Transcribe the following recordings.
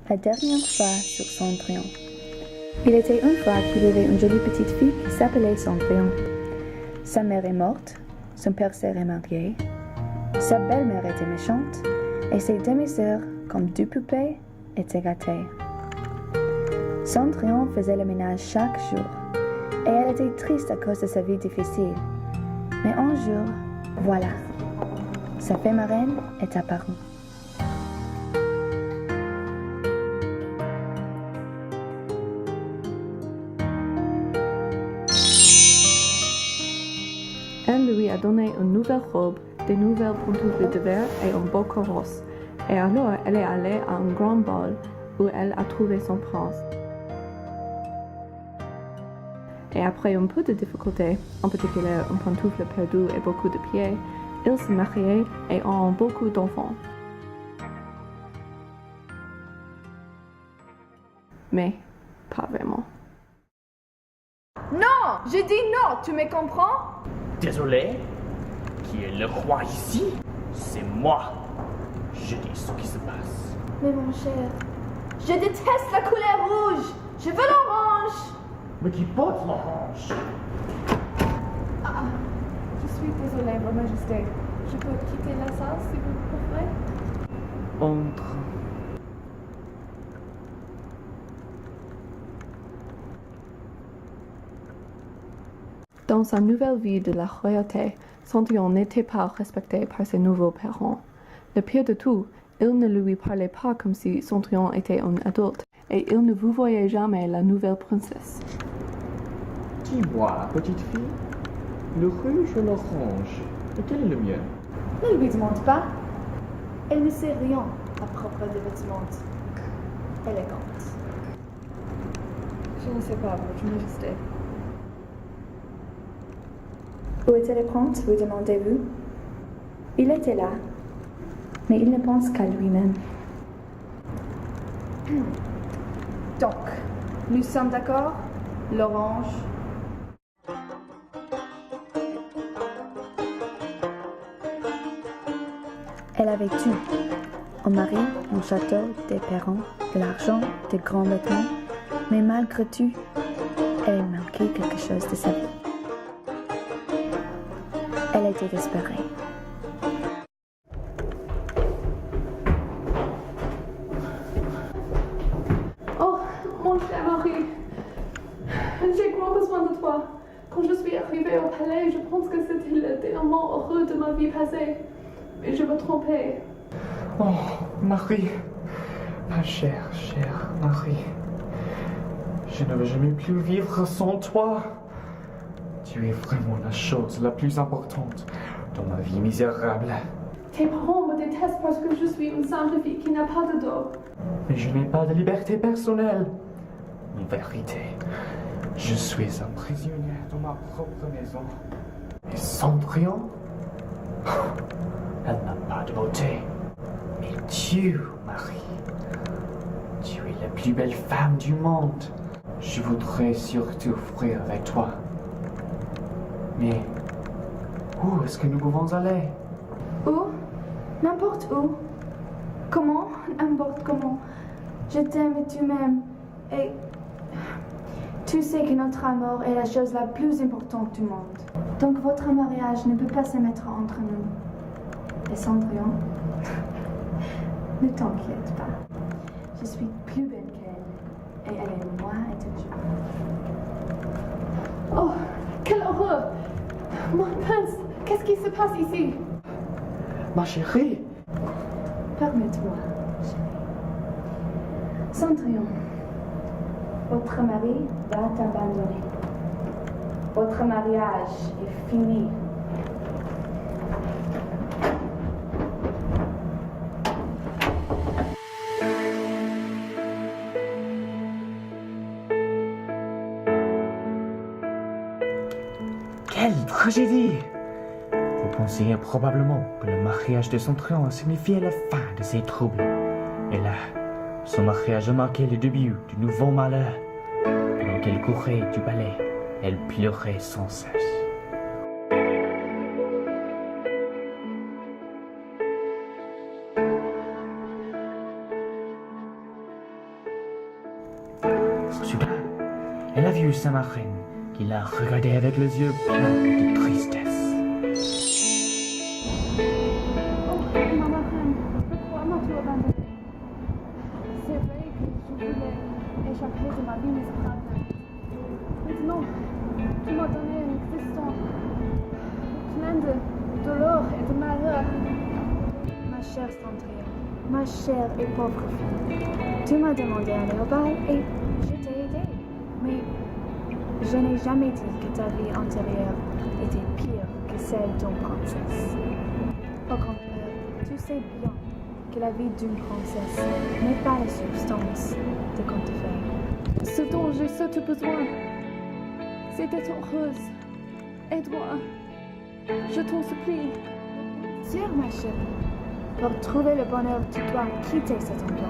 La dernière fois sur Cendrillon. Il était une fois qu'il y avait une jolie petite fille qui s'appelait Cendrillon. Sa mère est morte, son père s'est remarié, sa belle-mère était méchante, et ses demi-sœurs, comme deux poupées, étaient gâtées. Cendrillon faisait le ménage chaque jour, et elle était triste à cause de sa vie difficile. Mais un jour, voilà, sa fée marraine est apparue. Elle lui a donné une nouvelle robe, des nouvelles pantoufles de verre et un beau carrosse. Et alors elle est allée à un grand bal où elle a trouvé son prince. Et après un peu de difficulté, en particulier une pantoufle perdue et beaucoup de pieds, ils se mariaient et ont beaucoup d'enfants. Mais pas vraiment. Non, j'ai dit non, tu me comprends? Désolé, qui est le roi ici? C'est moi. Je dis ce qui se passe. Mais mon cher, je déteste la couleur rouge. Je veux l'orange. Mais qui porte l'orange? Je suis désolée, Votre Majesté. Je peux quitter la salle si vous préférez? Entre. Dans sa nouvelle vie de la royauté, Cendrillon n'était pas respecté par ses nouveaux parents. Le pire de tout, il ne lui parlait pas comme si Cendrillon était un adulte, et il ne vous voyait jamais la nouvelle princesse. Dis-moi, petite fille, le rouge ou l'orange, lequel est le mieux? Ne lui demande pas. Elle ne sait rien à propos des vêtements élégants. Je ne sais pas, Votre Majesté. Où était le prince, vous demandez-vous? Il était là, mais il ne pense qu'à lui-même. Donc, nous sommes d'accord? L'orange. Elle avait tout. Un mari, un château, des parents, de l'argent, de grands vêtements, mais malgré tout, elle manquait quelque chose de sa vie. Elle était désespérée. Oh, mon cher mari, j'ai grand besoin de toi. Quand je suis arrivée au palais, je pense que c'était le dénouement heureux de ma vie passée. Mais je me trompais. Oh, Marie, ma chère Marie, je ne veux jamais plus vivre sans toi. Tu es vraiment la chose la plus importante dans ma vie misérable. Tes parents me détestent parce que je suis une simple fille qui n'a pas de dos. Mais je n'ai pas de liberté personnelle. En vérité, je suis un prisonnier dans ma propre maison. Et Cendrillon, elle n'a pas de beauté. Mais tu, Marie, tu es la plus belle femme du monde. Je voudrais surtout offrir avec toi. Mais où est-ce que nous pouvons aller? Où? N'importe où. Comment? N'importe comment. Je t'aime et tu m'aimes. Et tu sais que notre amour est la chose la plus importante du monde. Donc votre mariage ne peut pas se mettre entre nous. Et Cendrillon, ne t'inquiète pas. Je suis plus belle qu'elle. Et elle est moi et toujours. Oh, quelle horreur! Mon prince, qu'est-ce qui se passe ici? Ma chérie, Permets-moi, chérie. Cendrillon, votre mari va t'abandonner. Votre mariage est fini. quelle tragédie! Vous pensiez probablement que le mariage de Cendrillon signifiait la fin de ses troubles. Et là, son mariage a marqué le début du nouveau malheur. Pendant qu'elle courait du palais, elle pleurait sans cesse. Elle a vu sa marraine, qui l'a regardée avec les yeux pleins de tristesse. Oh, ma marraine, pourquoi m'as-tu abandonné? C'est vrai que je voulais échapper de ma vie misérable. Maintenant, tu m'as donné une existence pleine de douleur et de malheur. Ma chère Cendrillon, ma chère et pauvre fille, tu m'as demandé d'aller au bal et je t'ai aidé. Mais je n'ai jamais dit que ta vie antérieure était pire que celle d'une princesse. Au contraire, tu sais bien que la vie d'une princesse n'est pas la substance de contes de fées. Ce dont j'ai surtout besoin, c'est d'être heureuse. Aide-moi. Je t'en supplie. Sûr, ma chérie, pour trouver le bonheur, tu dois quitter cet endroit.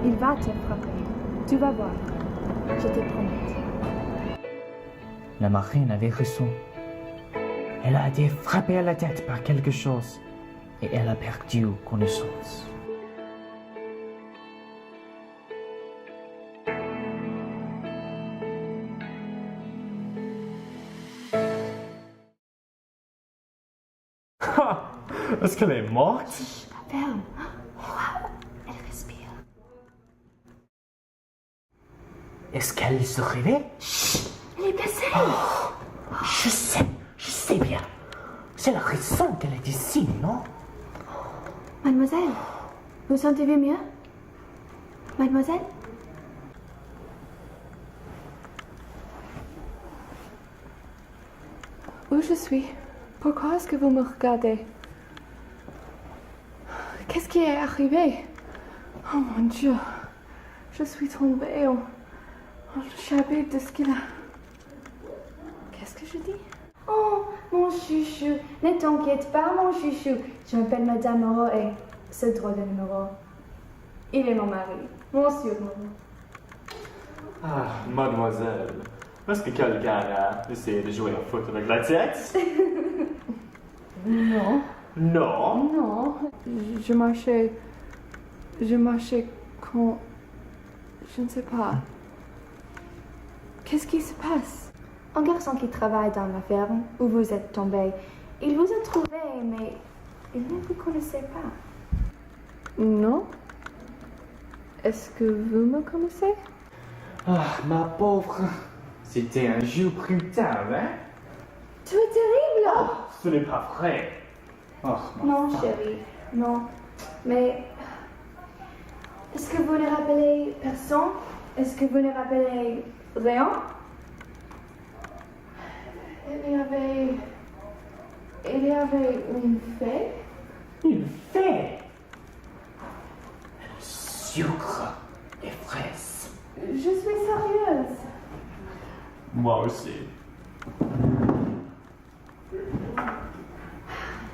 Il va te frapper. Tu vas voir. Je te promets. La marraine avait raison. Elle a été frappée à la tête par quelque chose et elle a perdu connaissance. Est-ce qu'elle est morte? Ferme. Elle respire. Est-ce qu'elle se réveille? Elle est blessée. Je sais bien. C'est la raison qu'elle est ici, non? Mademoiselle, vous sentez-vous mieux? Mademoiselle? Où je suis? Pourquoi est-ce que vous me regardez? Qu'est-ce qui est arrivé? Oh mon Dieu, je suis tombée au chapitre de ce qu'il a. Qu'est-ce que je dis? Oh, mon chouchou, ne t'inquiète pas, mon chouchou. Je m'appelle Madame Moreau et ce drôle de numéro. Il est mon mari, mon surnom. Ah, mademoiselle, est-ce que quelqu'un a essayé de jouer au foot avec la tête? Non. Non. Non. Je marchais quand... Je ne sais pas. Qu'est-ce qui se passe? Un garçon qui travaille dans la ferme où vous êtes tombé. Il vous a trouvé, mais il ne vous connaissait pas. Non. Est-ce que vous me connaissez? Ah, ma pauvre. C'était un jour plus tard, hein? Tu es terrible! Ce n'est pas vrai. Oh, Non, chérie, non. Mais est-ce que vous ne rappelez personne? Est-ce que vous ne rappelez rien? Il y avait une fée. Une fée! Sucre et fraises. Je suis sérieuse. Moi aussi.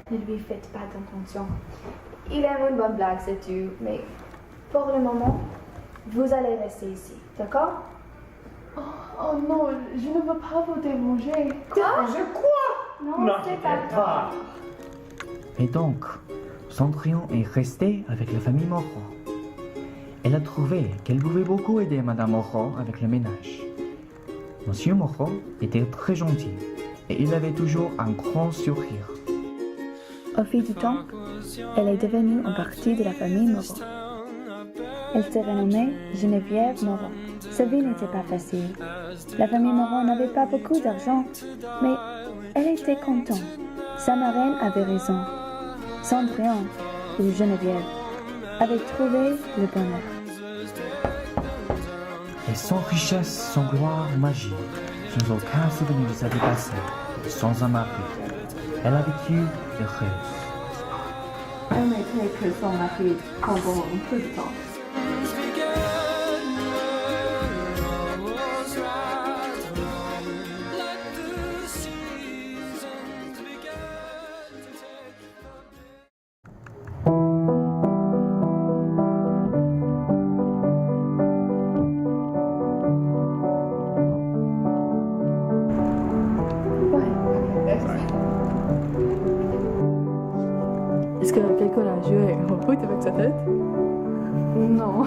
Ne lui faites pas d'attention. Il aime une bonne blague, c'est tout. Mais pour le moment, vous allez rester ici, d'accord? Oh non, je ne veux pas vous déranger. Quoi? Non, Non, c'est pas grave. Et donc, Cendrillon est restée avec la famille Moreau. Elle a trouvé qu'elle pouvait beaucoup aider Madame Moreau avec le ménage. Monsieur Moreau était très gentil et il avait toujours un grand sourire. Au fil du temps, elle est devenue une partie de la famille Moreau. Elle se renommait Geneviève Moreau. Sa vie n'était pas facile. La famille Moreau n'avait pas beaucoup d'argent, mais elle était contente. Sa marraine avait raison. Cendrillon, ou Geneviève, avait trouvé le bonheur. Et sans richesse, sans gloire, magie, sans aucun souvenir de sa vie passée, et sans un mari, elle a vécu heureuse. Elle n'était que son mari pendant un peu de temps. Est-ce que quelqu'un a joué au foot avec sa tête? Non.